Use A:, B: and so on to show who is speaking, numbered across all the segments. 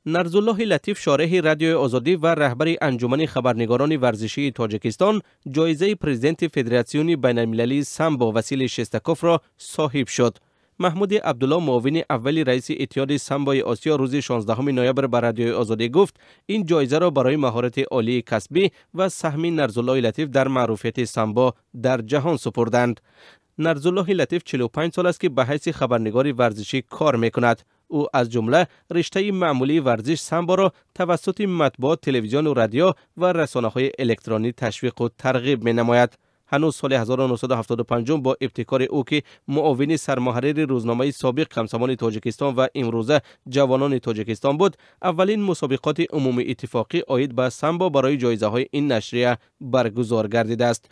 A: نرزالله لطیف شارح رادیو آزادی و رهبر انجمن خبرنگاران ورزشی تاجیکستان جایزه پرزیدنت فدراسیون بین المللی سامبو وسیل شستکوف را صاحب شد. محمود عبدالله معاون اول رئیس اتحاد سامبوی آسیا روز 16 نوامبر به رادیو آزادی گفت این جایزه را برای مهارت عالی کسبی و سهم نرزالله لطیف در معروفیت سامبو در جهان سپردند. نرزالله لطیف 45 سال است که به حیث خبرنگار ورزشی کار میکند. او از جمله رشته معمولی ورزش سامبو را توسط مطبوعات، تلویزیون و رادیو و رسانه‌های الکترونی تشویق و ترغیب می‌نماید. هنوز سال 1975 با ابتکار او که معاون سرمحرر روزنامه سابق کمسمان تاجیکستان و امروزه جوانان تاجیکستان بود، اولین مسابقات عمومی اتفاقی عاید به سامبو برای جایزه‌های این نشریه برگزار گردیده است.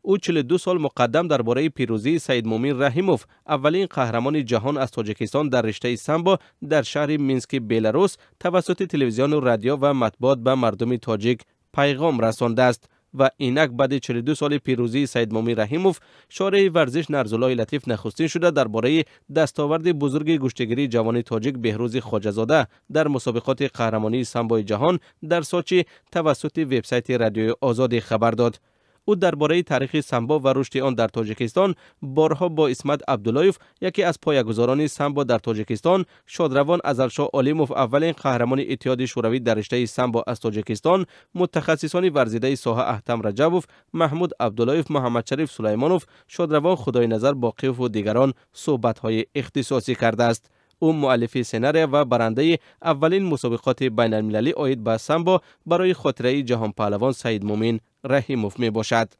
A: او 42 سال مقدم درباره پیروزی سید مومن رحیموف، اولین قهرمان جهان از تاجیکستان در رشته سامبو در شهر مینسک بلاروس، توسط تلویزیون و رادیو و مطبوعات به مردم تاجیک پیغام رسانده است و اینک بعد 42 سال پیروزی سید مومن رحیموف، شارح ورزش نرزالله لطیف نخستین شده درباره دستاورد بزرگ گشتگیری جوان تاجیک بهروز خواجه‌زاده در مسابقات قهرمانی سامبو جهان در سوچی توسط وبسایت رادیو آزادی خبر داد. او درباره تاریخ سامبو و رشد آن در تاجیکستان بارها با اسمت عبداللهیف، یکی از پایه‌گذاران سامبو در تاجیکستان، شادروان ازلشاه علیموف، اولین قهرمان اتحاد شوروی در رشته سامبو از تاجیکستان، متخصصان ورزیده ساحه احتم رجبوف، محمود عبداللهیف، محمد شریف سلیمانوف، شادروان خدای نظر باقیوف و دیگران صحبت‌های اختصاصی کرده است. او مؤلف سناریو و برنده اولین مسابقات بین المللی عاید به سامبو برای خاطره جهان پهلوان سید مومن رحیموف می باشد.